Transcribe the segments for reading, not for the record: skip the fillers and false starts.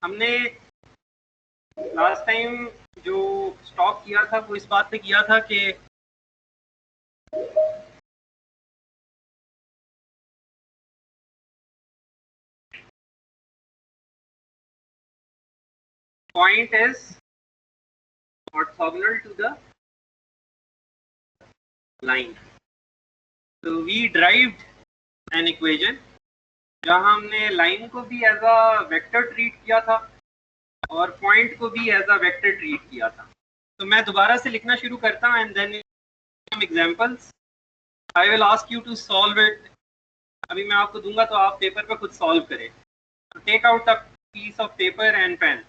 हमने last time जो stock किया था वो इस बात पे किया था कि point is orthogonal to the line. So we derived an equation जहाँ हमने लाइन को भी एज अ वेक्टर ट्रीट किया था और पॉइंट को भी एज अ वेक्टर ट्रीट किया था. तो मैं दोबारा से लिखना शुरू करता हूँ and then examples I will ask you to solve it. अभी मैं आपको दूंगा तो आप पेपर पे खुद सॉल्व करें. Take out a piece of paper and pen.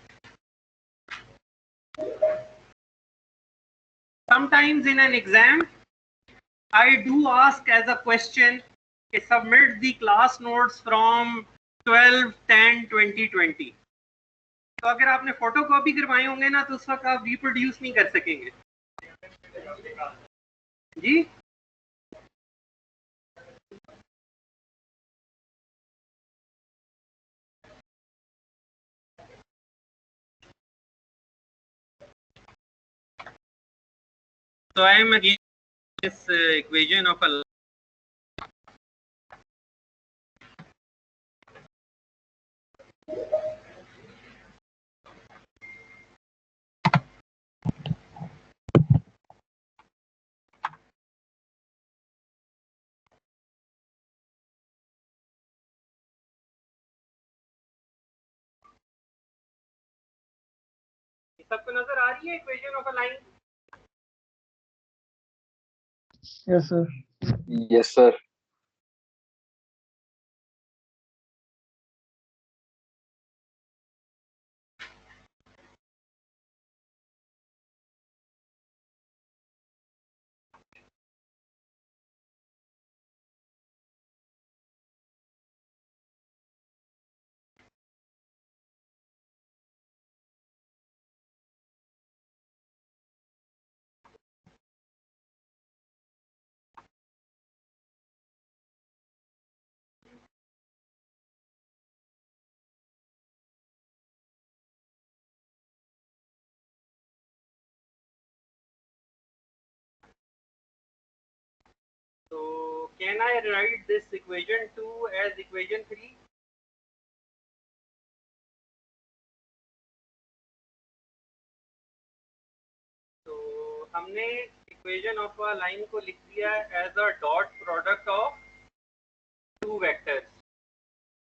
Sometimes in an exam, I do ask as a question, submit the class notes from 12/10/2020. तो अगर आपने फोटो कॉपी करवाए होंगे ना तो उस वक्त आप रिप्रोड्यूस नहीं कर सकेंगे जी. So I am again this equation of a सबको नजर आ रही है equation of a line? Yes, sir. Yes, sir. So can I write this equation 2 as equation 3? तो हमने इक्वेशन ऑफ अ लाइन को लिख दिया as a dot product of two vectors.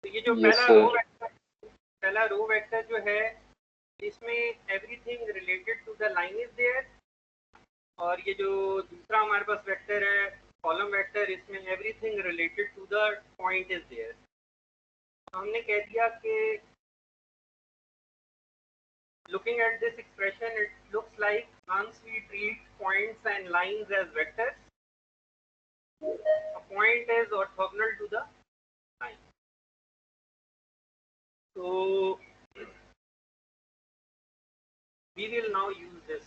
तो ये जो Yes, sir. पहला रो वेक्टर जो है इसमें everything related to the line is there, और ये जो दूसरा हमारे पास वेक्टर है कॉलम वेक्टर, इसमें everything related to the point is there. तो हमने कह दिया कि looking at this expression it looks like once we treat points and lines as vectors, a point is orthogonal to the line. So we will now use this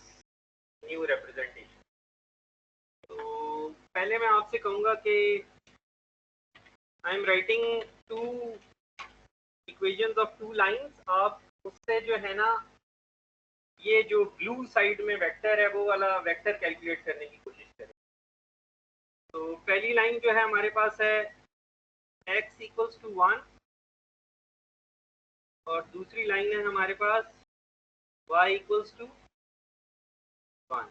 new representation. तो पहले मैं आपसे कहूँगा कि I am writing two equations of two lines. आप उससे जो है ना ये जो ब्लू साइड में वेक्टर है वो वाला वेक्टर कैलकुलेट करने की कोशिश करें. तो पहली लाइन जो है हमारे पास है x इक्वल्स टू 1 और दूसरी लाइन है हमारे पास y equals to 1.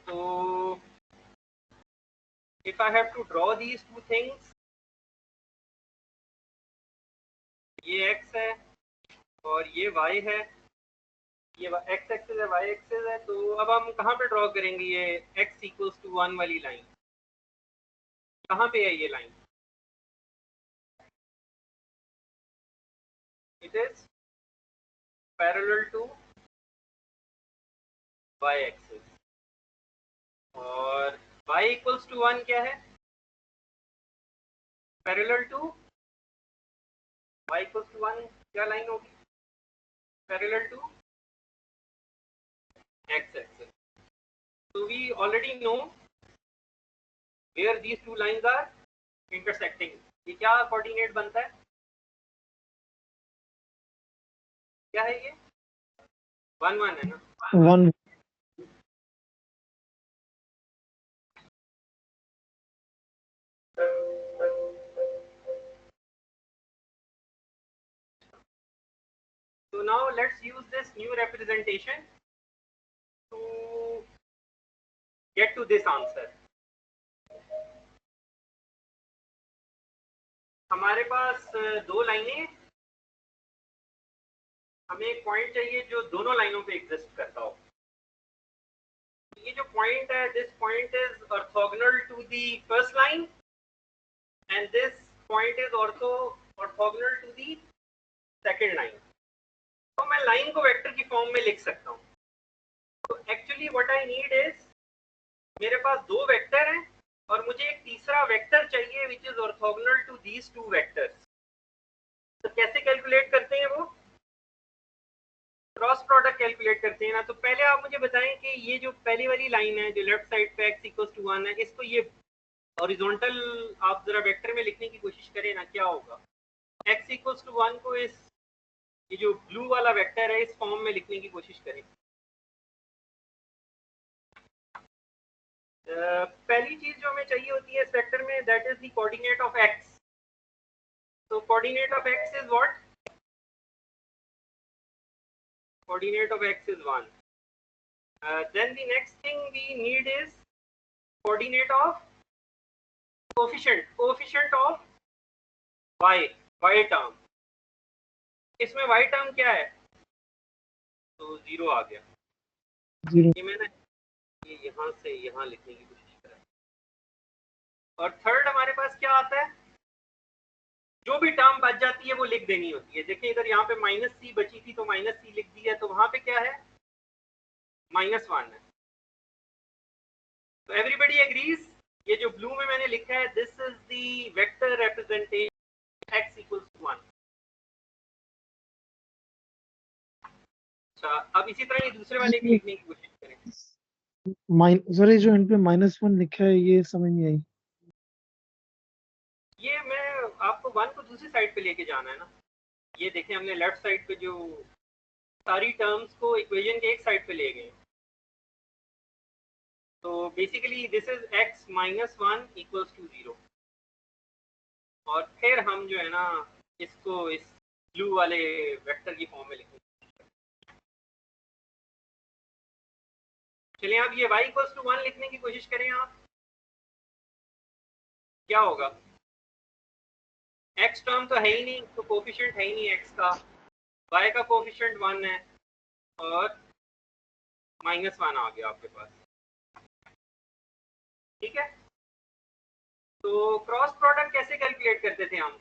So if I have to draw these two things, ये x है और ये y है, ये x एक्सिस है y एक्सिस है. तो अब हम कहाँ पे ड्रॉ करेंगे ये x इक्वल्स टू 1 वाली लाइन? कहाँ पे है ये line? It is parallel to y axis. और y इक्वल्स टू 1 क्या है? Parallel to y equals to 1 क्या लाइन होगी? Parallel to x axis. So we already know where these two lines are intersecting. ये क्या कोऑर्डिनेट बनता है? क्या है ये 1 1 है ना 1 So now let's use this new representation to get to this answer. हमारे पास दो लाइनें, हमें एक पॉइंट चाहिए जो दोनों लाइनों पे एग्जिस्ट करता हो। ये जो पॉइंट है, this point is orthogonal to the first line and this point is also orthogonal to the second line. तो मैं लाइन को वेक्टर की फॉर्म में लिख सकता हूँ। तो actually what I need is, मेरे पास दो वेक्टर हैं और मुझे एक तीसरा वेक्टर चाहिए which is orthogonal to these two vectors. तो कैसे कैलकुलेट करते हैं वो? क्रॉस प्रोडक्ट कैलकुलेट करते हैं ना। तो पहले आप मुझे बताएं कि ये जो पहली वाली लाइन है जो लेफ्ट साइड पे x इक्वल्स टू 1 है, इसको ये हॉरिजॉन्टल आप जरा वेक्टर में लिखने की कोशिश करें ना, क्या होगा? x इक्वल्स टू 1 को इस ये जो ब्लू वाला वेक्टर है इस फॉर्म में लिखने की कोशिश करें। पहली चीज जो हमें चाहिए होती है इस वेक्टर में, that is the coordinate of x। तो coordinate of x is what? Coordinate of x is 1. Then the next thing we need is coordinate of coefficient of y term. इसमें y term क्या है? तो 0 आ गया। 0 ये मैंने ये यहाँ से यहाँ लिखने की कोशिश करा। और थर्ड हमारे पास क्या आता है? जो भी टर्म बच जाती है वो लिख देनी होती है। देखिए इधर यहाँ पे -c बची थी तो -c लिख दी है, तो वहां पे क्या है? -1 है। तो एवरीबडी एग्रीज, ये जो ब्लू में मैंने लिखा है this is the vector representation x equals to 1। अच्छा, अब इसी तरह ये दूसरे वाले की लिखने की कोशिश करें। सॉरी, जो इन पे -1 लिखा है ये समझ नहीं आई। ये मैं आपको 1 को दूसरी साइड पे लेके जाना है ना। ये देखें हमने लेफ्ट साइड पे जो सारी टर्म्स को इक्वेशन के एक साइड पे ले गए। तो basically this is x -1 equals to 0। और फिर हम जो है ना इसको इस ब्लू वाले वेक्टर की फॉर्म में लिखेंगे। चलिए अब ये y इक्वल्स टू 1 लिखने की कोशिश करें आप, क्या होगा? x टर्म तो है ही नहीं, तो कोफिशिएंट है ही नहीं x का, y का कोफिशिएंट 1 है और -1 आ गया आपके पास। ठीक है, तो क्रॉस प्रोडक्ट कैसे कैलकुलेट करते थे हम?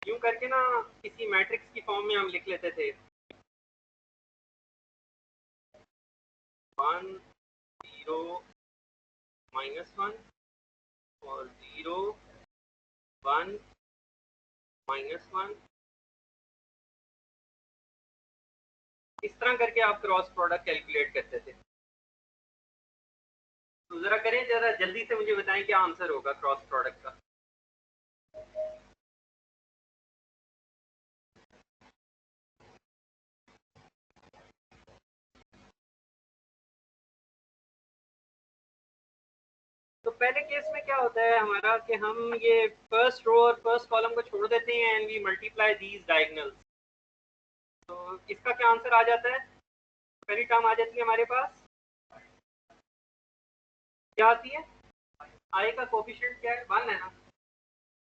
यूं करके ना किसी मैट्रिक्स की फॉर्म में हम लिख लेते थे 1 0 -1 और 0 1 -1। इस तरह करके आप क्रॉस प्रोडक्ट कैलकुलेट करते थे। तो जरा करें, जरा जल्दी से मुझे बताएं क्या आंसर होगा क्रॉस प्रोडक्ट का। तो पहले केस में क्या होता है हमारा कि हम ये फर्स्ट रो और फर्स्ट कॉलम को छोड़ देते हैं and we multiply these diagonals. तो इसका क्या आंसर आ जाता है? पहली टर्म आ जाती है हमारे पास, क्या आती है? आई का कोफिशिएंट क्या है? 1 है ना,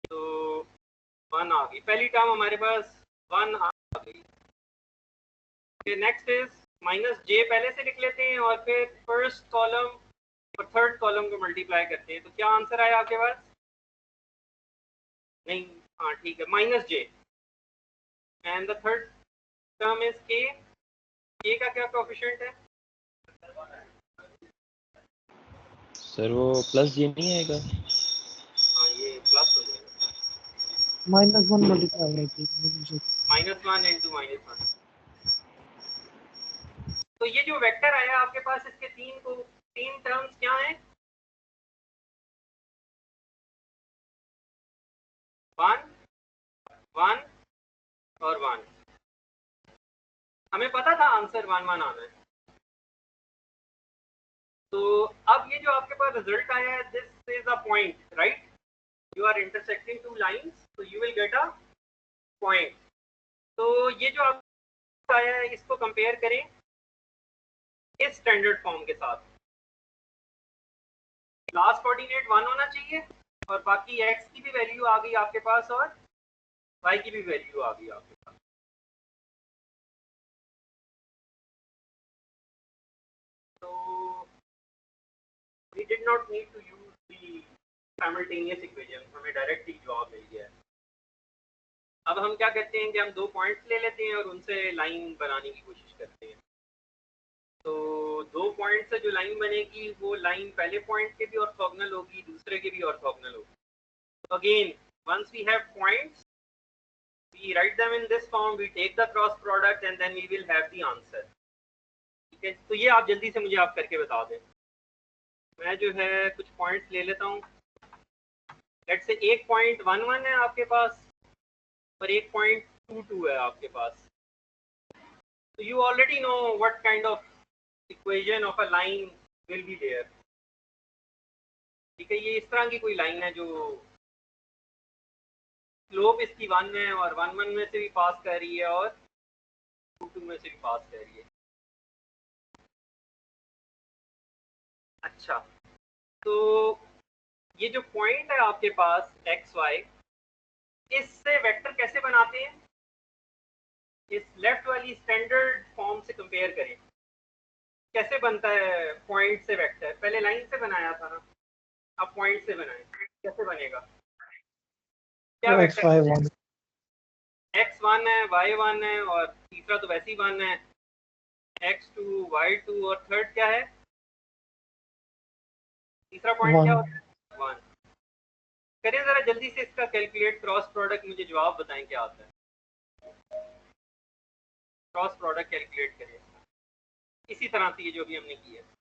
तो 1 आ गई पहली टर्म हमारे पास, 1 आ गई। नेक्स्ट इज -j पहले से लिख लेते हैं और फिर फर्स्ट कॉलम और थर्ड कॉलम को मल्टीप्लाई करते हैं। तो क्या आंसर आया आपके पास? नहीं, हाँ ठीक है, -j and the third term is k का क्या कोफिशिएंट है? सर वो प्लस जी नहीं आएगा? हाँ ये प्लस हो जाएगा, -1 मल्टीप्लाई हो रही है। -1 इंटू -1। तो ये जो वेक्टर आया आपके पास, इसके तीन टर्म्स क्या हैं? 1 1 और 1। हमें पता था आंसर 1 1 आना है। तो अब ये जो आपके पास रिजल्ट आया है, this is a point, right? You are intersecting two lines, तो you will get a point. तो ये जो आपको आया है, इसको कंपेयर करें इस स्टैंडर्ड फॉर्म के साथ। लास्ट कोऑर्डिनेट 1 होना चाहिए और बाकी x की भी वैल्यू आ गई आपके पास और y की भी वैल्यू आ गई आपके पास। तो we did not need to use the simultaneous equation, हमें डायरेक्ट ही जवाब मिल गया है। अब हम क्या करते हैं कि हम 2 पॉइंट्स ले लेते हैं और उनसे लाइन बनाने की कोशिश करते हैं। तो 2 पॉइंट से जो लाइन बनेगी वो लाइन पहले पॉइंट के भी ऑर्थोगोनल होगी, दूसरे के भी ऑर्थोगोनल होगी। तो again once we have points, we write them in this form, we take the cross product and then we will have the answer। ठीक है, तो ये आप जल्दी से मुझे आप करके बता दें। मैं जो है कुछ पॉइंट्स ले लेता हूँ। लेट्स से 1.11 है आपके पास और 1.22 है आपके पास। तो you already know what kind of equation of a line will be there। ठीक है, ये इस तरह की कोई लाइन है जो स्लोप इसकी 1 है और 1 1 में से भी पास कर रही है और 2 2 में से भी पास कर रही है। अच्छा, तो ये जो पॉइंट है आपके पास एक्स वाई, इससे वेक्टर कैसे बनाते हैं? इस लेफ्ट वाली स्टैंडर्ड फॉर्म से कंपेयर करें। कैसे बनता है पॉइंट से वेक्टर? पहले लाइन से बनाया था ना, अब पॉइंट से बनाए, कैसे बनेगा? क्या तो वेक्टर? x y 1 x1 है, y1 है और तीसरा तो वैसे ही 1 है, x2 y2 और थर्ड क्या है? तीसरा पॉइंट क्या 1 होता है? 1। करिए जरा जल्दी से इसका कैलकुलेट क्रॉस प्रोडक्ट, मुझे जवाब बताएं क्या आता है। क्रॉस प्रोडक्ट कैलकुलेट करिए इसी तरह से, ये जो भी हमने किया है।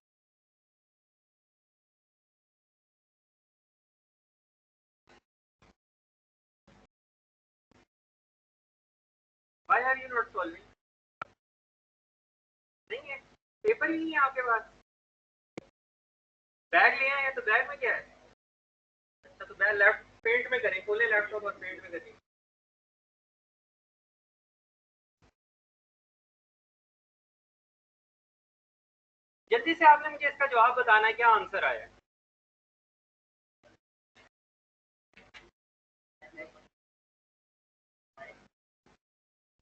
Why are you not solving? नहीं है, पेपर ही नहीं है आपके पास। बैग ले आए हैं तो बैग में क्या है? अच्छा, तो बैग लेफ्ट पेंट में करें, खोले लैपटॉप और पेंट में करें। जल्दी से आपने मुझे इसका जवाब बताना है, क्या आंसर आया?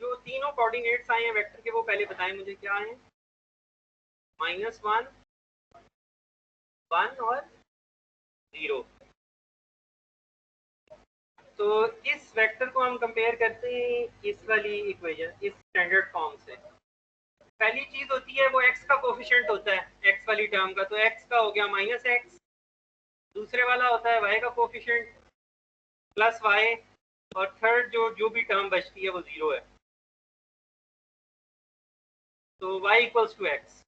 जो तीनों कोऑर्डिनेट्स आए हैं वेक्टर के वो पहले बताएं मुझे, क्या आए हैं? -1 1 और 0। तो इस वेक्टर को हम कंपेयर करते हैं इस वाली इक्वेशन, इस स्टैंडर्ड फॉर्म से। पहली चीज होती है वो x का कोफिशिएंट होता है, x वाली टर्म का, तो x का हो गया -x। दूसरे वाला होता है y का कोफिशिएंट +y और थर्ड जो भी टर्म बचती है वो 0 है। तो y = x।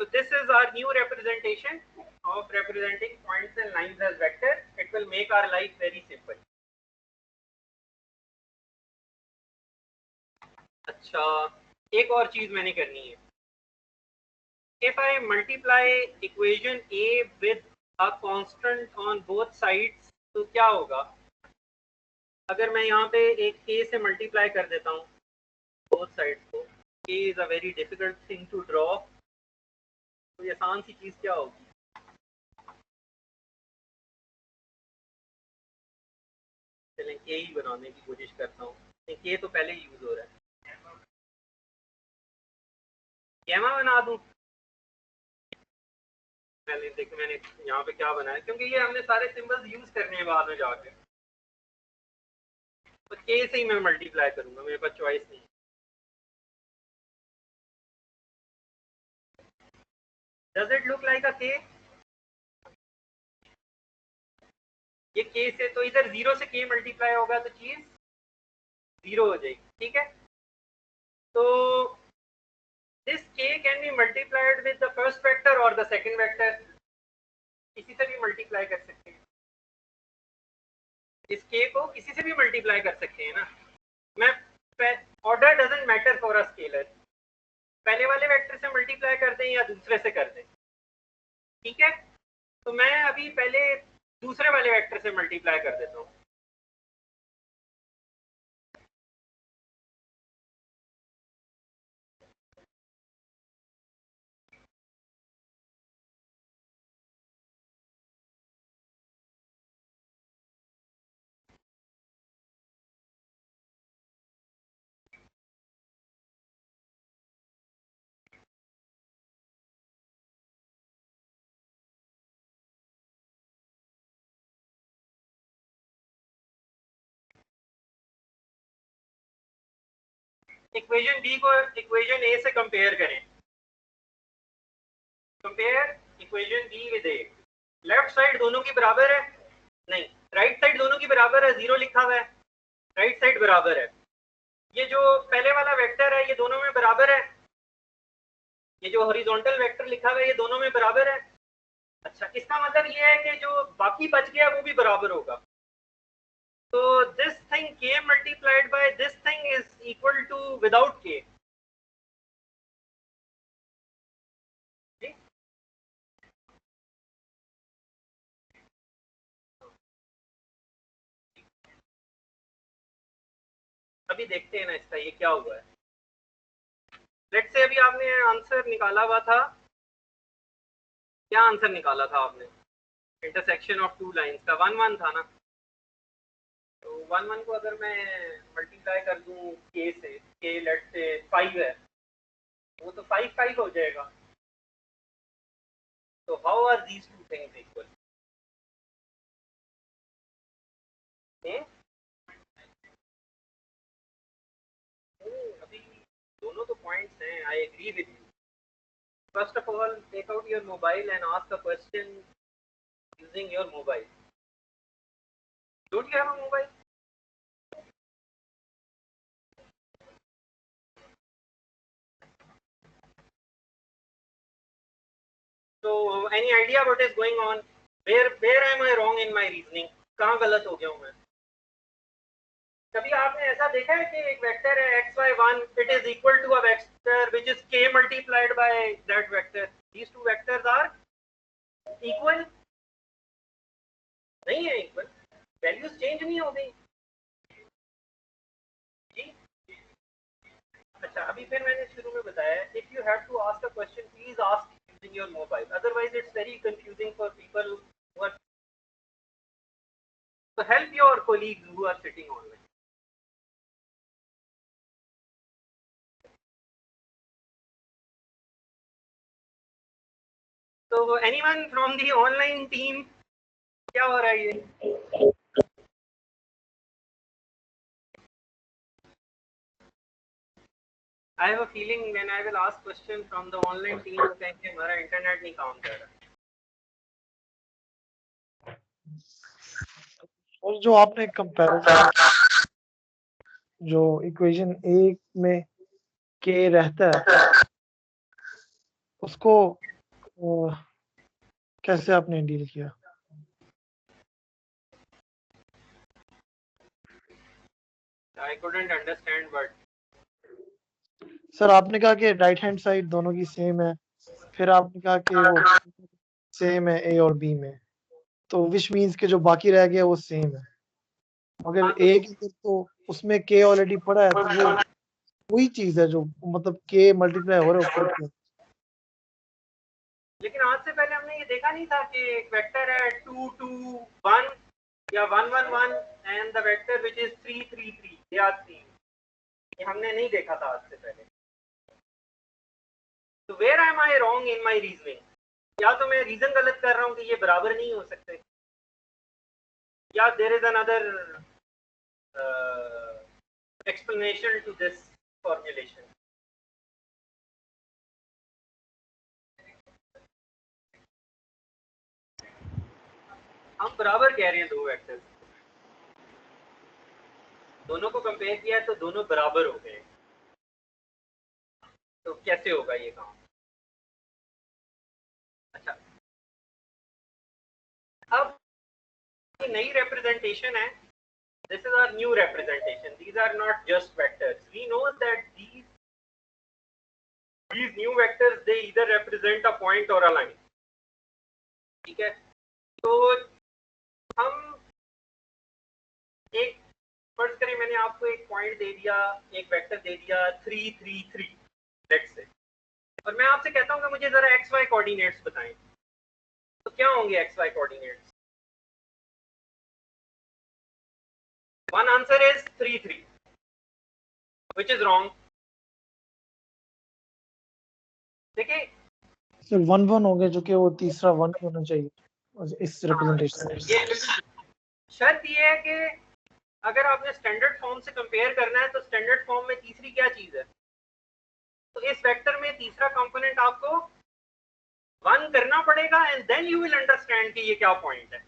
So this is our new representation of representing points and lines as vector. It will make our life very simple. अच्छा, एक और चीज मैंने करनी है। If I multiply equation A with a constant on both sides, तो क्या होगा? अगर मैं यहाँ पे एक k से मल्टीप्लाई कर देता हूँ both sides को, k is a very difficult thing to draw, तो ये आसान सी चीज क्या होगी? चलें k ही बनाने की कोशिश करता हूँ। k तो पहले यूज हो रहा है, गैमा बना दूं। पहले देखो मैंने यहाँ पे क्या बनाया, क्योंकि ये हमने सारे सिंबल्स यूज करने हैं बाद में जाके, तो k से ही मैं मल्टीप्लाई करूंगा, मेरे पास चॉइस नहीं। Does it look like a k? ये k से, तो इधर 0 से k मल्टीप्लाई होगा तो चीज 0 हो जाएगी, ठीक है? तो this k can be multiplied with the first vector और द सेकंड वेक्टर, इसी से भी मल्टीप्लाई कर सकते हैं। इस k को किसी से भी मल्टीप्लाई कर सकते हैं ना। मैं order doesn't matter for a scalar, पहले वाले वेक्टर से मल्टीप्लाई कर दें या दूसरे से कर दें, ठीक है। तो मैं अभी पहले दूसरे वाले वेक्टर से मल्टीप्लाई कर देता हूँ। इक्वेशन बी को इक्वेशन ए से कंपेयर करें। Compare equation be with A. Left side दोनों की बराबर है, नहीं राइट साइड दोनों की बराबर है, 0 लिखा हुआ है, राइट साइड बराबर है। ये जो पहले वाला वेक्टर है ये दोनों में बराबर है, ये जो हॉरिजॉन्टल वेक्टर लिखा हुआ है ये दोनों में बराबर है। अच्छा, इसका मतलब ये है कि जो बाकी बच गया वो भी बराबर होगा। तो this thing k multiplied by this thing is equal to without k। अभी देखते हैं ना इसका ये क्या हुआ है। लेट्स से अभी आपने आंसर निकाला हुआ था, क्या आंसर निकाला था आपने? इंटरसेक्शन ऑफ टू लाइंस का 1 1 था ना। तो 1 1 को अगर मैं मल्टीप्लाई कर दूं k से, k लेट्स से 5 है, वो तो 5 5 हो जाएगा। तो how are these two things equal? अभी दोनों तो पॉइंट्स हैं, I agree with you. First of all take out your mobile and ask a question using your mobile. Don't you have a mobile? So any idea what is going on? Where am I wrong in my reasoning? कहाँ गलत हो गया हूँ मैं? कभी आपने ऐसा देखा है कि एक वेक्टर है xy1, it is equal to a vector which is k multiplied by that vector. These two vectors are equal? नहीं है equal, values change नहीं हो गई जी। अच्छा, अभी फिर मैंने शुरू में बताया, if you have to ask a question, please ask using your mobile. Otherwise, it's very confusing for people who are. So help your colleagues who are sitting online. So anyone from the online team, क्या हो रहा है ये? I have a feeling when I will ask question from the online team, वो कहेंगे हमारा internet नहीं काम कर रहा। और जो आपने कंपैरिजन, जो इक्वेशन ए में k रहता है उसको कैसे आपने डील किया? I couldn't understand, but sir आपने कहा कि राइट हैंड साइड दोनों की सेम है, फिर आपने कहा कि वो सेम है ए और बी में, तो विच मीन्स के जो बाकी रह गया वो सेम है। अगर ए की तो उसमें के ऑलरेडी पड़ा है, तो वो वही चीज है जो मतलब के मल्टीप्लाई हो रहा है ऊपर। लेकिन आज से पहले हमने ये देखा नहीं था कि एक वेक्टर है 2 2 1 या 1 1 1 and the vector which is 3 3 3 या 3, ये हमने नहीं देखा था आज से पहले। तो where am I wrong in my reasoning? या तो मैं रीजन गलत कर रहा हूँ कि ये बराबर नहीं हो सकते, या there is another explanation to this formulation. हम बराबर कह रहे हैं दो वेक्टर्स, दोनों को कंपेयर किया तो दोनों बराबर हो गए, तो कैसे होगा ये काम? अच्छा, अब ये नई रिप्रेजेंटेशन है This is our new representation. These are not just vectors. We know that these new vectors, they either represent a point or a line. ठीक है, तो हम एक फर्ज करें मैंने आपको एक पॉइंट दे दिया, एक वेक्टर दे दिया 3 3 3 लेट्स से, और मैं आपसे कहता हूँ कि मुझे जरा एक्स वाई कोऑर्डिनेट्स बताएं, तो क्या होंगे X Y coordinates? One answer is 3 3 which is wrong. देखिए सर 1 1 हो गया, जो कि वो तीसरा 1 होना चाहिए इस रिप्रेजेंटेशन ये शर्त ये है कि अगर आपने स्टैंडर्ड फॉर्म से कंपेयर करना है तो स्टैंडर्ड फॉर्म में तीसरी क्या चीज है, तो इस वेक्टर में तीसरा कंपोनेंट आपको 1 करना पड़ेगा and then you will understand कि ये क्या पॉइंट है.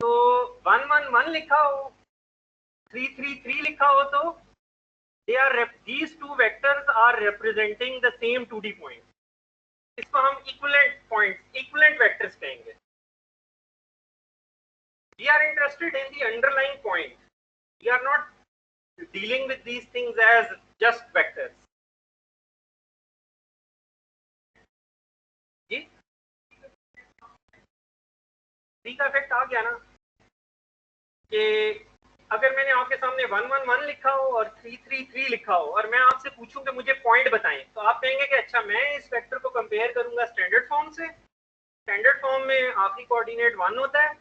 तो 1 1 1 लिखा हो, 3 3 3 लिखा हो, तो these two vectors are representing the same 2D point. इसको हम इक्विवेलेंट पॉइंट्स, इक्विवेलेंट वेक्टर्स कहेंगे. We are interested in the underlying point. We are not dealing with these things as just vectors. जी, सी का इफेक्ट आ गया ना, कि अगर मैंने आपके सामने 1 1 1 लिखा हो और 3 3 3 लिखा हो और मैं आपसे पूछूं कि मुझे पॉइंट बताएं, तो आप कहेंगे कि अच्छा मैं इस वेक्टर को कंपेयर करूंगा स्टैंडर्ड फॉर्म से. स्टैंडर्ड फॉर्म में आखिरी कोऑर्डिनेट 1 होता है.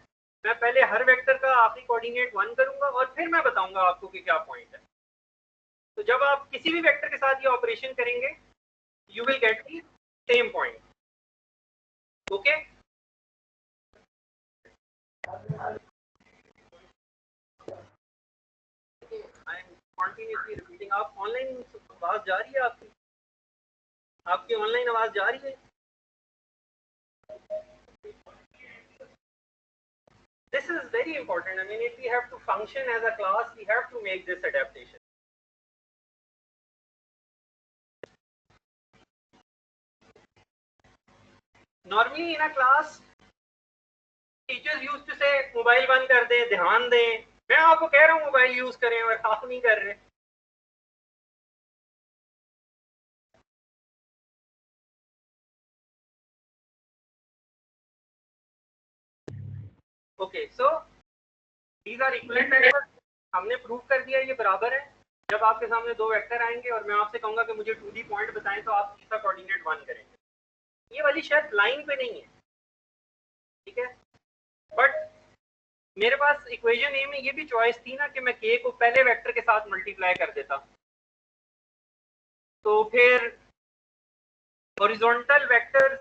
मैं पहले हर वेक्टर का आखिरी कोऑर्डिनेट 1 करूंगा और फिर मैं बताऊंगा आपको कि क्या पॉइंट है. तो जब आप किसी भी वेक्टर के साथ ये ऑपरेशन करेंगे, you will get the same point. Okay, I am continuously repeating. आप ऑनलाइन आवाज जा रही है आपकी? आपकी ऑनलाइन आवाज जा रही है? This is very important. I mean, if we have to function as a class, we have to make this adaptation. Normally in a class, teachers used to say mobile बंद कर दें, ध्यान दें. मैं आपको कह रहा हूँ मोबाइल यूज करें और आप नहीं कर रहे. Okay, so these are equivalent vectors. हमने प्रूव कर दिया ये बराबर है. जब आपके सामने दो वेक्टर आएंगे और मैं आपसे कहूंगा कि मुझे 2D पॉइंट बताएं, तो आप तीसरा कोऑर्डिनेट 1 करेंगे. ये वाली शर्त लाइन पे नहीं है, ठीक है. बट मेरे पास इक्वेशन ए में ये भी चॉइस थी ना कि मैं के को पहले वेक्टर के साथ मल्टीप्लाई कर देता, तो फिर horizontal vectors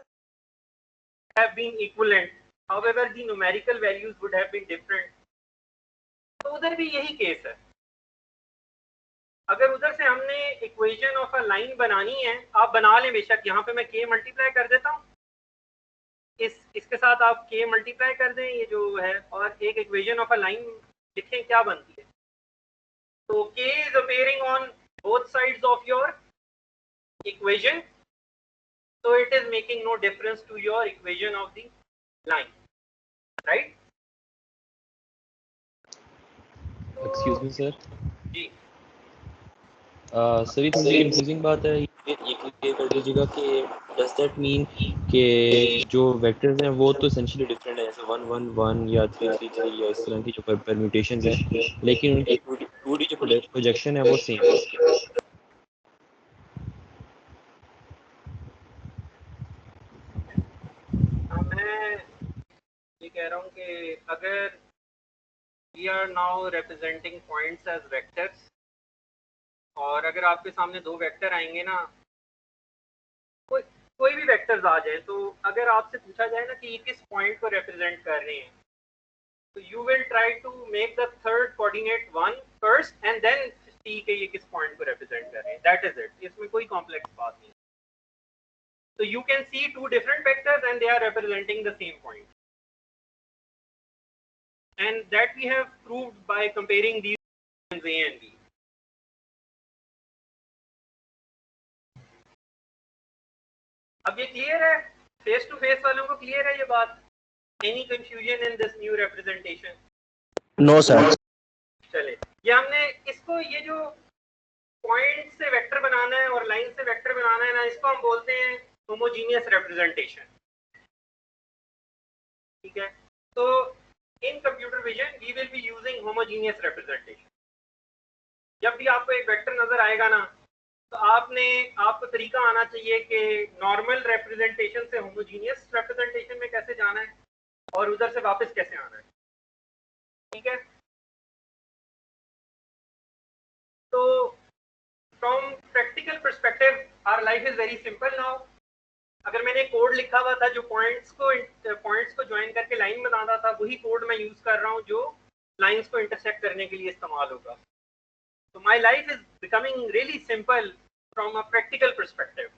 have been equivalent, however the numerical values would have been different. तो उधर भी यही केस है. अगर उधर से हमने इक्वेशन ऑफ अ लाइन बनानी है, आप बना लें बेशक. यहाँ पे मैं के मल्टीप्लाई कर देता हूँ, इसके साथ आप के मल्टीप्लाई कर दें, ये जो है, और एक इक्वेशन ऑफ अ लाइन लिखें, क्या बनती है. तो के is appearing on both sides of your equation, so it is making no difference to your equation of the line, right? Excuse me sir. जी, सर, ये थोड़ी कंफ्यूजिंग बात है, ये क्लियर कर दीजिएगा कि डज दैट मीन कि जो वेक्टर्स हैं वो तो एसेंशियली डिफरेंट है, जैसे 1 1 1 या 3 3 3 या इस तरह की जो परम्यूटेशंस हैं, लेकिन उनकी 2D जो प्रोजेक्शन है वो सेम है. मैं ये कह रहा हूँ कि अगर we are now representing points as vectors, और अगर आपके सामने दो वेक्टर आएंगे ना, कोई भी वेक्टर्स आ जाए, तो अगर आपसे पूछा जाए ना कि ये किस पॉइंट को रिप्रेजेंट कर रहे हैं, तो you will try to make the third coordinate 1 first and then see के ये किस पॉइंट को रिप्रेजेंट कर रहे हैं. That is it. इसमें कोई कॉम्प्लेक्स बात नहीं. So you can see two different vectors and they are representing the same point. And that we have proved by comparing these points A and B. अब ये clear है? Face to face वालों को clear है ये बात? Any confusion in this new representation? No sir. चले, ये हमने इसको, ये जो पॉइंट से वेक्टर बनाना है और लाइन से वेक्टर बनाना है ना, इसको हम बोलते हैं होमोजीनियस रिप्रेजेंटेशन। ठीक है, तो in computer vision we will be using homogeneous representation. जब भी आपको एक वेक्टर नजर आएगा ना, तो आपको तरीका आना चाहिए कि नॉर्मल रिप्रेजेंटेशन से होमोजीनियस रिप्रेजेंटेशन में कैसे जाना है और उधर से वापस कैसे आना है। ठीक है, तो from practical perspective our life is very simple now. अगर मैंने कोड लिखा हुआ था जो पॉइंट्स को ज्वाइन करके लाइन बनाता था, वही कोड मैं यूज कर रहा हूँ जो लाइंस को इंटरसेक्ट करने के लिए इस्तेमाल होगा। तो my life is becoming really simple from a practical perspective.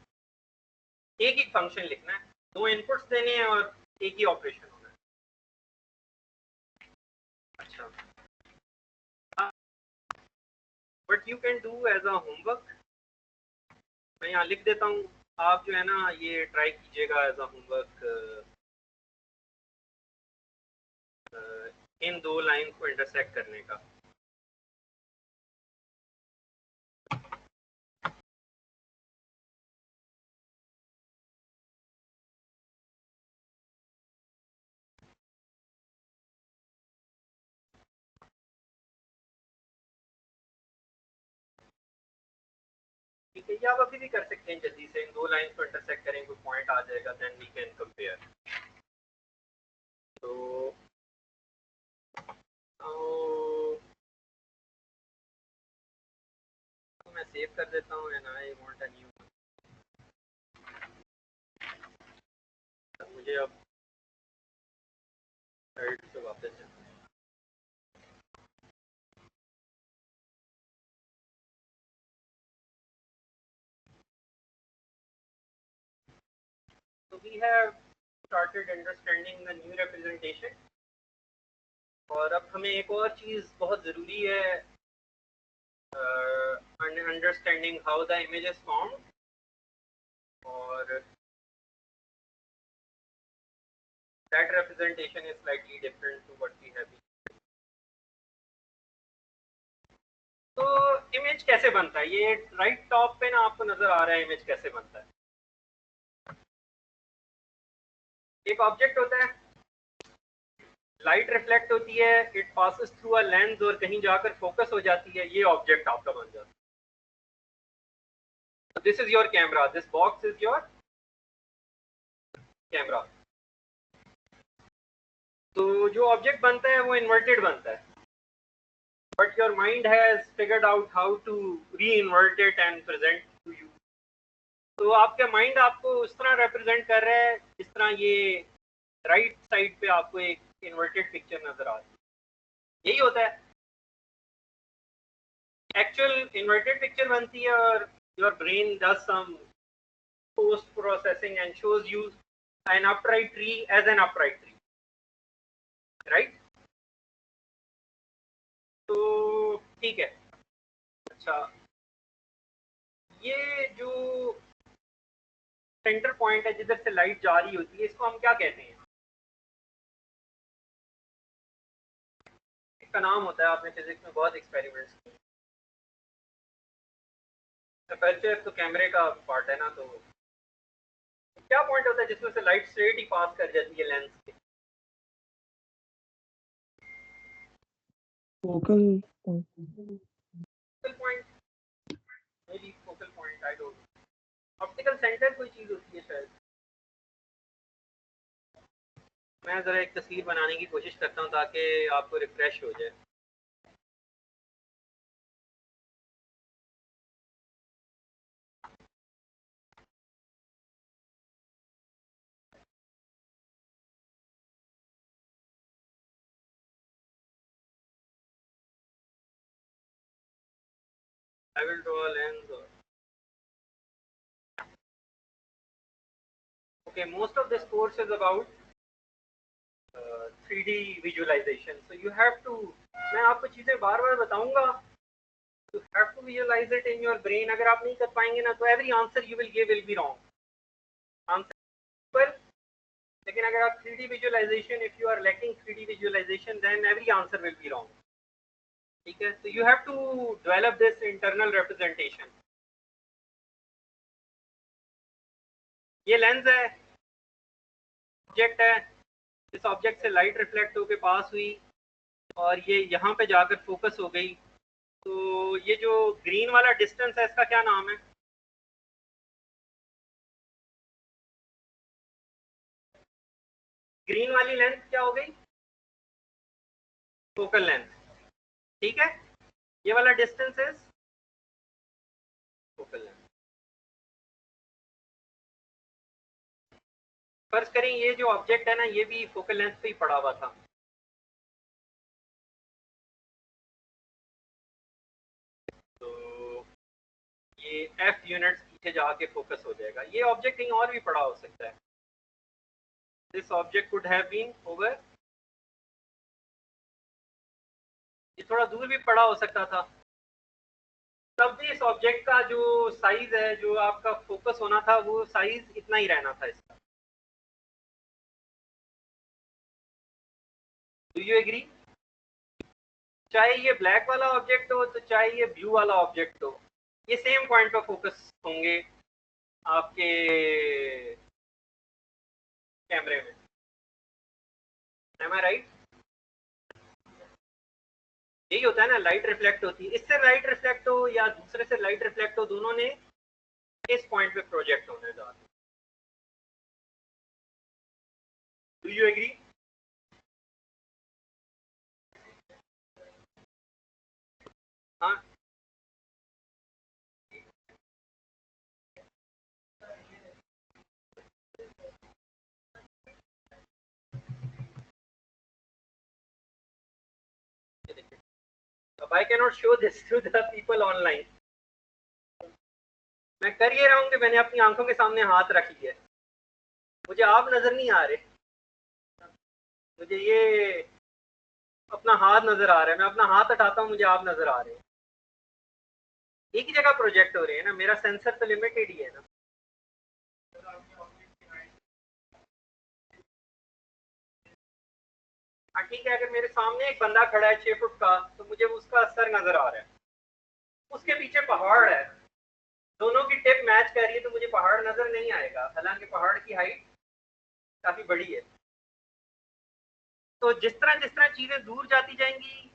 एक ही फंक्शन लिखना है, 2 इनपुट्स देने हैं और एक ही ऑपरेशन होना है। अच्छा, but you can do as a homework, मैं यहाँ लिख देता हूँ, आप जो है ना ये ट्राई कीजिएगा एज अ होमवर्क, इन 2 लाइन को इंटरसेक्ट करने का। ठीक है, ये आप अभी भी कर सकते हैं जल्दी से, इन 2 लाइन को इंटरसेक्ट करें, कोई पॉइंट आ जाएगा, देन वी कैन कंपेयर। तो मैं सेव कर देता हूँ and I want a new. मुझे अब साइड से वापस जाना है। So we have started understanding the new representation, और अब हमें एक और चीज़ बहुत ज़रूरी है, understanding how the image is formed, और that representation is slightly different to what we have. तो इमेज कैसे बनता है, ये राइट टॉप पे ना आपको नजर आ रहा है इमेज कैसे बनता है। एक ऑब्जेक्ट होता है, लाइट रिफ्लेक्ट होती है, it passes through a lens और कहीं जाकर फोकस हो जाती है, ये ऑब्जेक्ट आपका बन जाता है। This is your camera, this box is your camera. तो जो ऑब्जेक्ट बनता है वो इन्वर्टेड बनता है, but your mind has figured out how to reinvert it and present to you. तो आपका माइंड आपको उस तरह रिप्रेजेंट कर रहा है जिस तरह ये राइट साइड पे आपको एक इन्वर्टेड पिक्चर नजर आ रही है, यही होता है। एक्चुअल इन्वर्टेड पिक्चर बनती है और your brain does some post processing and shows you an upright tree as an upright tree, right. तो ठीक है, अच्छा, ये जो सेंटर पॉइंट है जिधर से लाइट जा रही होती है, इसको हम क्या कहते हैं? इसका नाम होता है, आपने फिजिक्स में बहुत एक्सपेरिमेंट्स किए। अपर्चर तो कैमरे का पार्ट है ना, तो क्या पॉइंट होता है जिसमें से लाइट स्ट्रेट ही पास कर जाती है लेंस के? Focal point, may be focal point, I don't know. Optical centre कोई चीज होती है शायद। मैं जरा एक तस्वीर बनाने की कोशिश करता हूँ ताकि आपको रिफ्रेश हो जाए। I will draw a lens. Okay, most of this course is about 3D visualization. So you have to, मैं आपको चीजें बार बार बताऊंगा, you have to visualize it in your brain. अगर आप नहीं कर पाएंगे ना, तो every answer you will give will be wrong. Answer, लेकिन लेकिन अगर आप 3D visualisation, if you are lacking 3D visualisation then every answer will be wrong, ठीक है। तो you have to develop this internal representation. ये लेंस है, object है, इस ऑब्जेक्ट से लाइट रिफ्लेक्ट होकर पास हुई और ये यहाँ पे जाकर फोकस हो गई। तो ये जो ग्रीन वाला डिस्टेंस है इसका क्या नाम है? ग्रीन वाली लेंथ क्या हो गई? फोकल लेंथ, ठीक है। ये वाला डिस्टेंस इज फोकल लेंथ। फर्ज करें ये जो ऑब्जेक्ट है ना ये भी फोकल लेंथ पे ही पड़ा हुआ था, तो ये f यूनिट्स पीछे जाके फोकस हो जाएगा। ये ऑब्जेक्ट कहीं और भी पड़ा हो सकता है। This object could have been over, ये थोड़ा दूर भी पड़ा हो सकता था, तब भी इस ऑब्जेक्ट का जो साइज है, जो आपका फोकस होना था, वो साइज इतना ही रहना था इसका। Do you agree? चाहे ये ब्लैक वाला ऑब्जेक्ट हो तो चाहे ये ब्लू वाला ऑब्जेक्ट हो, ये सेम पॉइंट पर फोकस होंगे आपके कैमरे में। Am I right? यही होता है ना, लाइट रिफ्लेक्ट होती है, इससे लाइट रिफ्लेक्ट हो या दूसरे से लाइट रिफ्लेक्ट हो, दोनों ने इस पॉइंट पे प्रोजेक्ट होने जा रहे। Do you agree? हाँ, अब I can not show this to the people online. मैं कर ये रहा हूँ कि मैंने अपनी आंखों के सामने हाथ रखी है, मुझे आप नजर नहीं आ रहे, मुझे ये अपना हाथ नजर आ रहा है, मैं अपना हाथ हटाता हूँ मुझे आप नजर आ रहे हैं, एक ही जगह प्रोजेक्ट हो रहे हैं ना, मेरा सेंसर तो लिमिटेड ही है ना। हाँ ठीक है, अगर मेरे सामने एक बंदा खड़ा है 6 फुट का तो मुझे उसका असर नजर आ रहा है, उसके पीछे पहाड़ है, दोनों की टिप मैच कर रही है तो मुझे पहाड़ नजर नहीं आएगा, हालांकि पहाड़ की हाइट काफी बड़ी है। तो जिस तरह चीजें दूर जाती जाएंगी,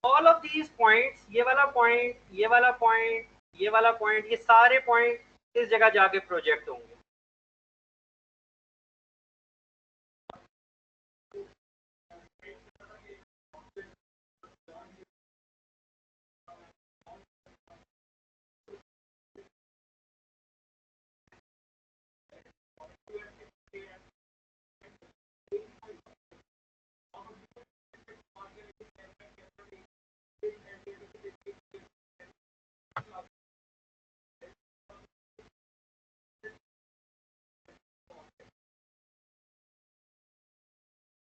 ऑल ऑफ दीज पॉइंट्स, ये वाला पॉइंट, ये वाला पॉइंट, ये वाला पॉइंट, ये सारे पॉइंट इस जगह जाके प्रोजेक्ट होंगे।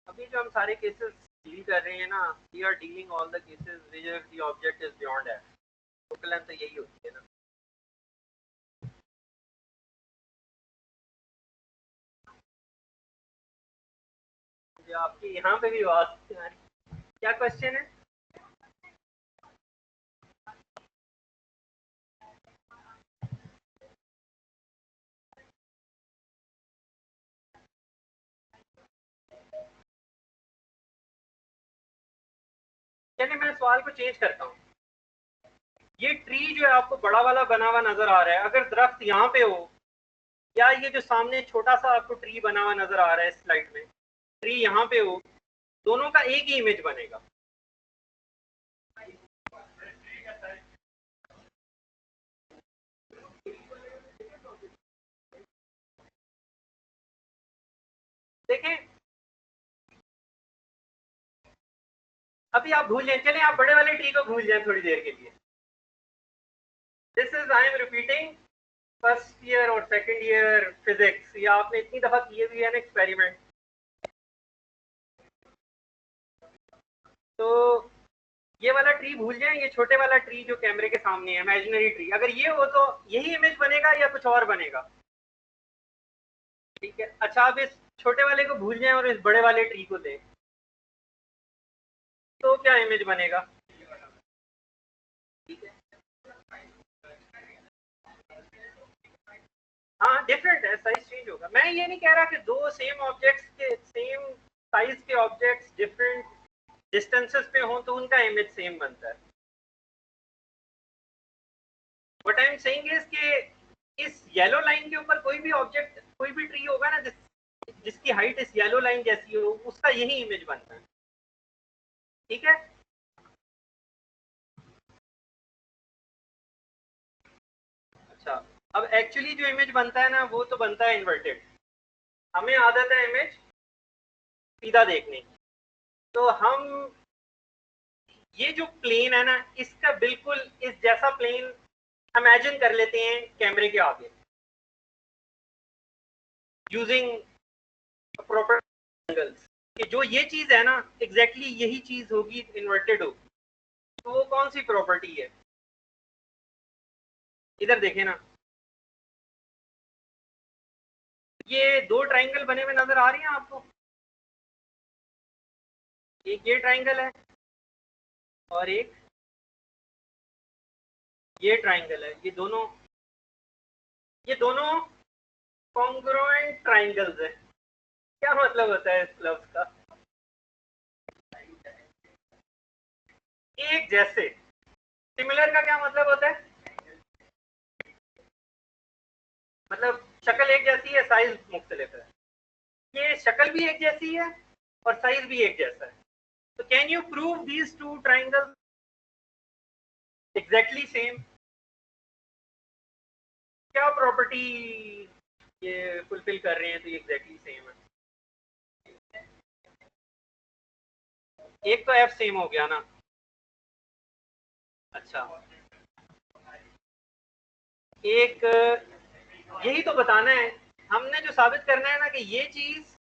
अभी जो हम सारे केसेस डील कर रहे हैं ना, we are dealing all the cases where the object is beyond F. Focal length तो यही होती है ना। मुझे आपकी यहाँ पे भी आवाज आ रही, क्या क्वेश्चन है? चलिए मैं सवाल को चेंज करता हूँ। ये ट्री जो है आपको बड़ा वाला बना हुआ नजर आ रहा है, अगर दरख्त यहाँ पे हो या ये जो सामने छोटा सा आपको ट्री बना हुआ नजर आ रहा है स्लाइड में, ट्री यहाँ पे हो, दोनों का एक ही इमेज बनेगा। देखें अभी आप भूल जाए, चलें आप बड़े वाले ट्री को भूल जाए थोड़ी देर के लिए। This is I am repeating first year और सेकंड ईयर फिजिक्स, या आपने इतनी दफा किए भी है ना एक्सपेरिमेंट। तो ये वाला ट्री भूल जाए, ये छोटे वाला ट्री जो कैमरे के सामने है, इमेजिनरी ट्री, अगर ये हो तो यही इमेज बनेगा या कुछ और बनेगा? ठीक है, अच्छा अब इस छोटे वाले को भूल जाएं और इस बड़े वाले ट्री को दें, तो क्या इमेज बनेगा? ठीक है, हाँ डिफरेंट है, साइज चेंज होगा। मैं ये नहीं कह रहा कि दो सेम ऑब्जेक्ट्स के सेम साइज के ऑब्जेक्ट्स डिफरेंट डिस्टेंसेस पे हों तो उनका इमेज सेम बनता है। What I am saying is कि इस येलो लाइन के ऊपर कोई भी ऑब्जेक्ट, कोई भी ट्री होगा ना जिसकी हाइट इस येलो लाइन जैसी हो, उसका यही इमेज बनता है। ठीक है, अच्छा अब एक्चुअली जो इमेज बनता है ना वो तो बनता है इन्वर्टेड। हमें आदत है इमेज सीधा देखने की, तो हम ये जो प्लेन है ना इसका बिल्कुल इस जैसा प्लेन इमेजिन कर लेते हैं कैमरे के आगे यूजिंग प्रॉपर एंगल्स, कि जो ये चीज है ना एग्जैक्टली यही चीज होगी, इन्वर्टेड होगी। तो वो कौन सी प्रॉपर्टी है? इधर देखें ना, ये दो ट्राइंगल बने हुए नजर आ रही हैं आपको? एक ये ट्राइंगल है और एक ये ट्राइंगल है। ये दोनों कॉन्ग्रुएंट ट्राइंगल्स है। क्या मतलब होता है इस लफ्ज का? एक जैसे। सिमिलर का क्या मतलब होता है? मतलब शक्ल एक जैसी है, साइज मुख्तलिफ है। ये शक्ल भी एक जैसी है और साइज भी एक जैसा है। तो can you prove these two triangles exactly same? क्या प्रॉपर्टी ये फुलफिल कर रहे हैं तो ये एग्जैक्टली सेम है? एक तो एफ सेम हो गया ना। अच्छा, एक यही तो बताना है हमने, जो साबित करना है ना कि ये चीज,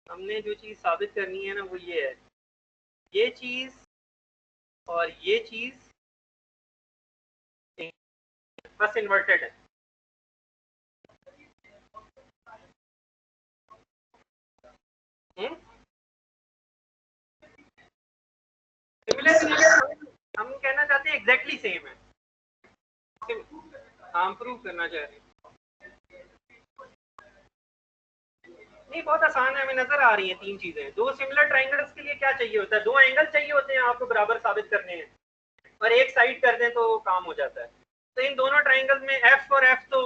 हमने जो चीज साबित करनी है ना वो ये है, ये चीज और ये चीज बस इन्वर्टेड है। सिमिलर हम कहना चाहते हैं एग्जैक्टली सेम है। हम प्रूव करना चाह रहे हैं। नहीं, बहुत आसान है, हमें नजर आ रही है तीन चीजें। दो सिमिलर ट्राइंगल्स के लिए क्या चाहिए होता है? दो एंगल चाहिए होते हैं आपको बराबर साबित करने हैं, और एक साइड कर दें तो काम हो जाता है। तो इन दोनों ट्राइंगल्स में एफ और एफ तो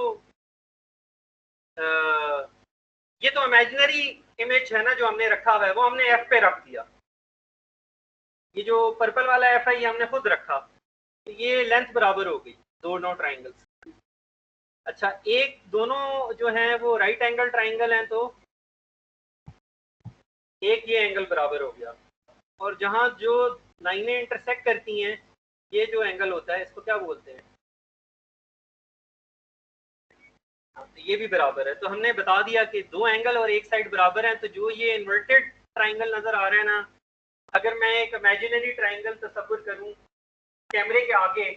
ये तो इमेजिनरी इमेज है ना जो हमने रखा हुआ है, वो हमने एफ पे रख दिया। ये जो पर्पल वाला एफ है ये हमने खुद रखा, तो ये लेंथ बराबर हो गई दोनों ट्राइंगल्स। अच्छा, एक दोनों जो है वो राइट एंगल ट्राइंगल हैं, तो एक ये एंगल बराबर हो गया। और जहां जो लाइनें इंटरसेक्ट करती हैं, ये जो एंगल होता है इसको क्या बोलते हैं? तो ये भी बराबर है। तो हमने बता दिया कि दो एंगल और एक साइड बराबर हैं। तो जो ये इन्वर्टेड ट्राइंगल नजर आ रहा है ना, अगर मैं एक इमेजिनरी ट्राइंगल तस्वुर करूं कैमरे के आगे,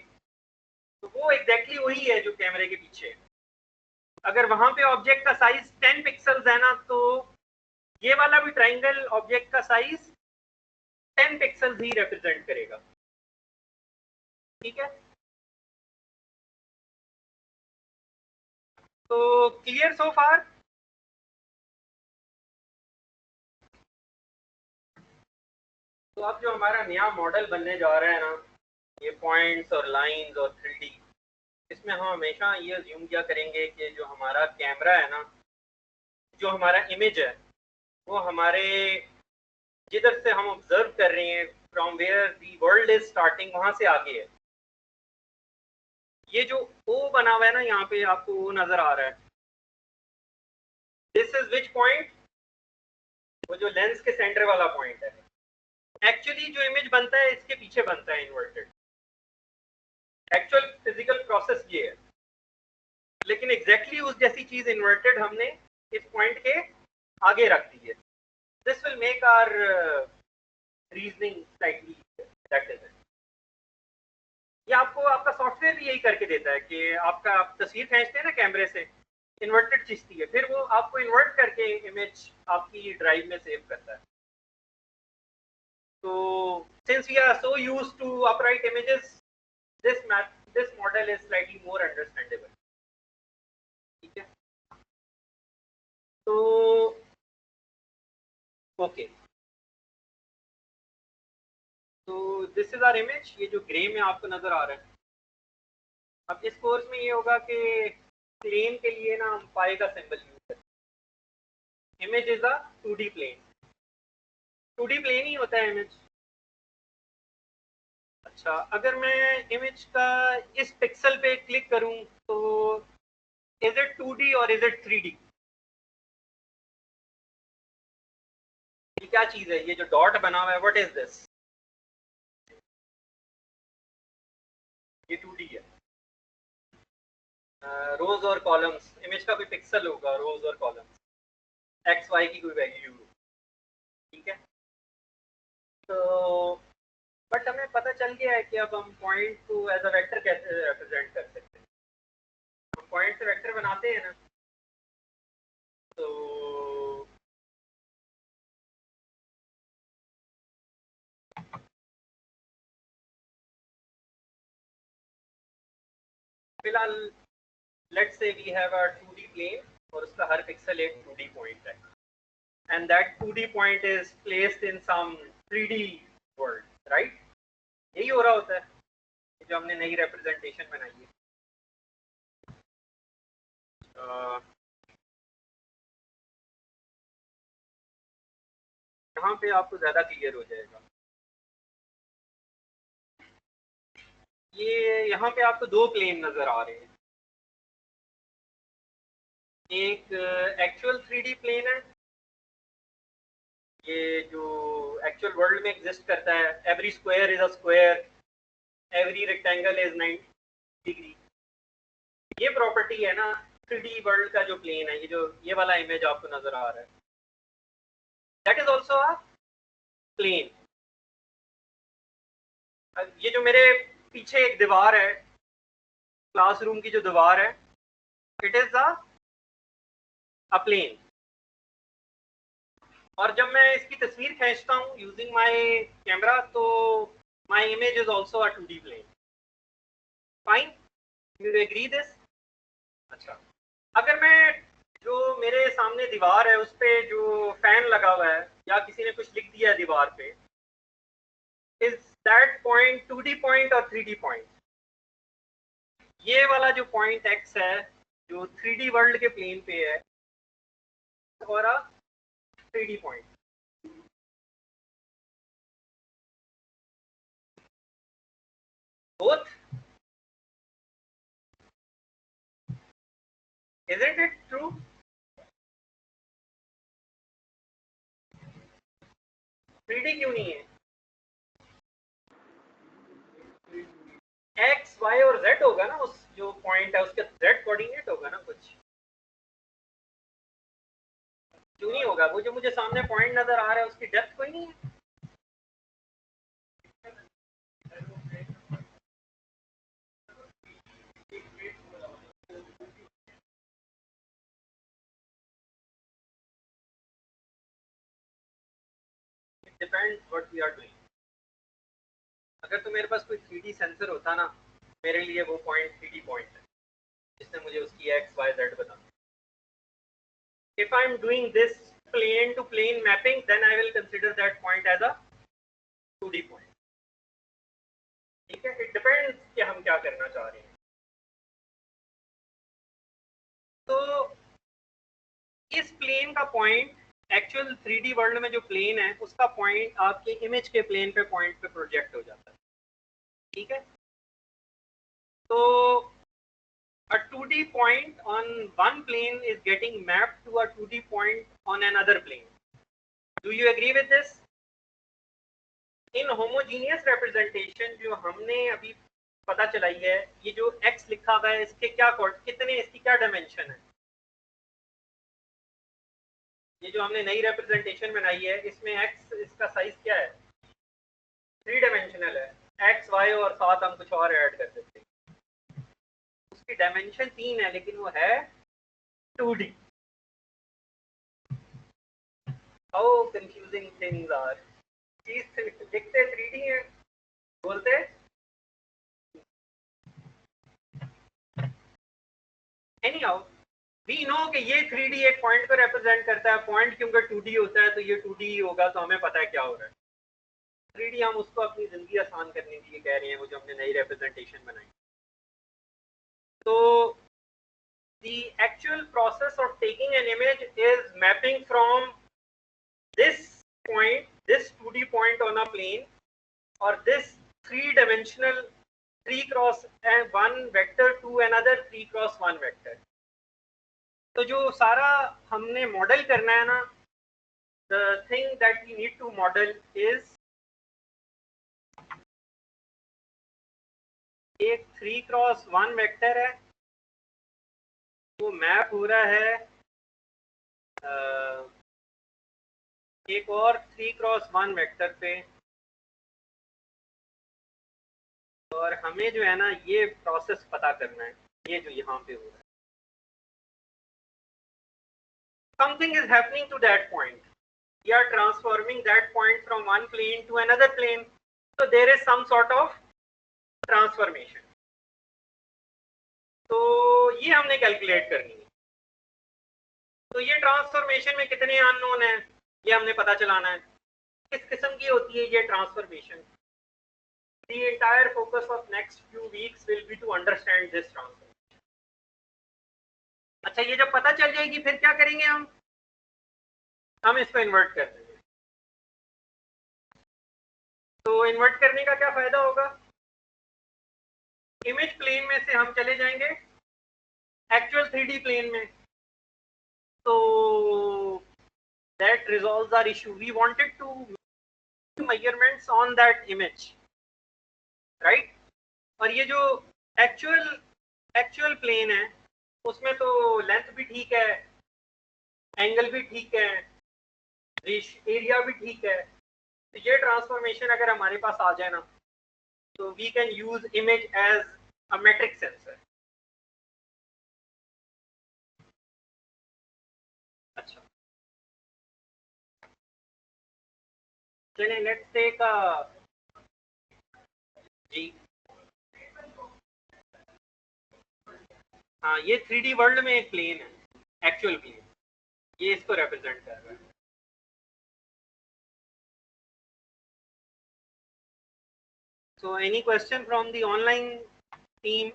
तो वो एग्जैक्टली वही है जो कैमरे के पीछे है। अगर वहां पे ऑब्जेक्ट का साइज 10 पिक्सल्स है ना, तो ये वाला भी ट्राइंगल ऑब्जेक्ट का साइज 10 पिक्सल्स ही रिप्रेजेंट करेगा। ठीक है, तो क्लियर सो फार? तो अब जो हमारा नया मॉडल बनने जा रहा है ना, ये पॉइंट्स और लाइंस और 3D, इसमें हम हमेशा ये अज्यूम किया करेंगे कि जो हमारा कैमरा है ना, जो हमारा इमेज है, वो हमारे जिधर से हम ऑब्जर्व कर रहे हैं, from where the world is starting, वहां से आगे है। ये जो ओ बना हुआ है ना यहाँ पे, आपको वो नजर आ रहा है, दिस इज विच पॉइंट? वो जो लेंस के सेंटर वाला पॉइंट है। एक्चुअली जो इमेज बनता है इसके पीछे बनता है इन्वर्टेड। एक्चुअल फिजिकल प्रोसेस ये है, लेकिन एग्जैक्टली उस जैसी चीज इन्वर्टेड हमने इस पॉइंट के आगे रख दी है। This will make our reasoning slightly that is. ये आपको आपका सॉफ्टवेयर भी यही करके देता है कि आपका आप तस्वीर खींचते हैं ना कैमरे से, इन्वर्टेड खींचती है, फिर वो आपको इन्वर्ट करके इमेज आपकी ड्राइव में सेव करता है। तो since we are so used to upright images, this model is slightly more understandable. ठीक है, तो ओके, तो दिस इज आवर इमेज, ये जो ग्रे में आपको नजर आ रहा है। अब इस कोर्स में ये होगा कि प्लेन के लिए ना हम पाई का सिंबल यूज करते हैं। Image is a 2D plane, 2D plane ही होता है इमेज। अच्छा, अगर मैं इमेज का इस पिक्सल पे क्लिक करूं तो इज इट 2D और इज इट 3D? ये क्या चीज है, ये जो डॉट बना हुआ है, व्हाट इज दिस? ये 2D है। रोज और कॉलम्स, इमेज का कोई पिक्सल होगा, रोज और कॉलम्स, एक्स वाई की कोई वैल्यू, ठीक है। तो बट हमें पता चल गया है कि अब हम पॉइंट को एज अ वेक्टर कैसे रिप्रेजेंट कर सकते हैं। हम पॉइंट से वेक्टर बनाते हैं ना, तो फिलहाल let's say we have a 2D plane और उसका हर पिक्सल एक 2D पॉइंट है, and that 2D point is placed in some 3D world, right? यही हो रहा होता है जो हमने नई रिप्रेजेंटेशन बनाई है। यहाँ पे आपको ज़्यादा क्लियर हो जाएगा। ये यहाँ पे आपको दो प्लेन नज़र आ रहे हैं, एक एक्चुअल 3D प्लेन है, ये जो एक्चुअल वर्ल्ड में एग्जिस्ट करता है, every square is a square, every rectangle is 90 degree. ये प्रॉपर्टी है ना 3D वर्ल्ड का जो प्लेन है, ये वाला इमेज आपको नज़र आ रहा है, that is also a plane. ये जो मेरे पीछे एक दीवार है, क्लासरूम की जो दीवार है, इट इज अ प्लेन। और जब मैं इसकी तस्वीर खींचता हूँ यूजिंग माय कैमरा, तो my image is also a 2D plane. Fine, you agree this? अच्छा, अगर मैं जो मेरे सामने दीवार है उस पे जो फैन लगा हुआ है या किसी ने कुछ लिख दिया है दीवार पे, is that point 2D point और 3D पॉइंट? ये वाला जो पॉइंट एक्स है जो 3D वर्ल्ड के प्लेन पे है, और अ 3D point. Both, isn't it true? Three D क्यों नहीं है? एक्स वाई और जेड होगा ना, उस जो पॉइंट है उसके जेड कोऑर्डिनेट होगा ना कुछ, क्यों नहीं होगा? वो जो मुझे सामने पॉइंट नजर आ रहा है उसकी डेप्थ कोई नहीं है? Depends what we are doing. अगर तो मेरे पास कोई 3D सेंसर होता ना, मेरे लिए वो पॉइंट 3D पॉइंट है जिसने मुझे उसकी एक्स वाई जेड बताना। If I am doing this plane to plane mapping, then I will consider that point as a 2D point. ठीक है, it depends कि हम क्या करना चाह रहे हैं। तो इस प्लेन का पॉइंट एक्चुअल 3D वर्ल्ड में जो प्लेन है उसका पॉइंट आपके इमेज के प्लेन पे पॉइंट पे प्रोजेक्ट हो जाता है, ठीक है। तो a 2D point on one plane is getting mapped to a 2D point on another plane. Do you agree with this? In homogeneous representation जो हमने अभी पता चलाई है, ये जो x लिखा हुआ है इसके क्या कितने, इसकी क्या डायमेंशन है? ये जो हमने नई रिप्रेजेंटेशन बनाई है इसमें x, इसका साइज क्या है? 3 डायमेंशनल है, x y और साथ हम कुछ और ऐड कर सकते हैं। उसकी डायमेंशन 3 है लेकिन वो है 2D. How confusing things are. चीज दिखते 3D है, बोलते anyhow we know कि ये 3D एक पॉइंट को रिप्रेजेंट करता है. पॉइंट क्योंकि 2D होता है तो ये 2D ही होगा, तो हमें पता है क्या हो रहा है. 3D हम उसको अपनी जिंदगी आसान करने के लिए कह रहे हैं, वो जो हमने नई रिप्रेजेंटेशन बनाई. तो the actual process of taking an image is mapping from this point, this 2D point on a plane, or this three-dimensional 3x1 vector to another 3x1 vector. तो जो सारा हमने मॉडल करना है ना, the thing that we need to model is एक 3x1 vector है, वो मैप हो रहा है एक और 3x1 वेक्टर पे, और हमें जो है ना ये प्रोसेस पता करना है, ये जो यहाँ पे हो रहा है. Something is happening to that point. We are transforming that point from one plane to another plane. So there is some sort of transformation. तो ये हमने कैलकुलेट करनी है. तो ये ट्रांसफॉर्मेशन में कितने अननोन हैं ये हमने पता चलाना है. किस किस्म की होती है ये transformation. The entire focus of next few weeks will be to understand this transformation. अच्छा, ये जब पता चल जाएगी फिर क्या करेंगे हम इसको इन्वर्ट कर देंगे. तो इन्वर्ट करने का क्या फायदा होगा. इमेज प्लेन में से हम चले जाएंगे एक्चुअल 3D प्लेन में. तो that resolves our issue. We wanted to make measurements on that image, right? और ये जो एक्चुअल प्लेन है उसमें तो लेंथ भी ठीक है, एंगल भी ठीक है, एरिया भी ठीक है. तो ये ट्रांसफॉर्मेशन अगर हमारे पास आ जाए ना, तो we can use image as a metric sensor. अच्छा, चलिए लेट्स टेक जी. हाँ, ये 3D वर्ल्ड में एक प्लेन है, एक्चुअल प्लेन, ये इसको रिप्रेजेंट कर रहा है. So any question from the online team?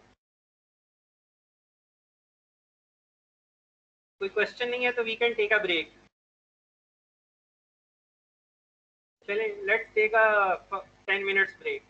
कोई क्वेश्चन नहीं है तो we can take a break. चलें, let's take a 10 minutes break.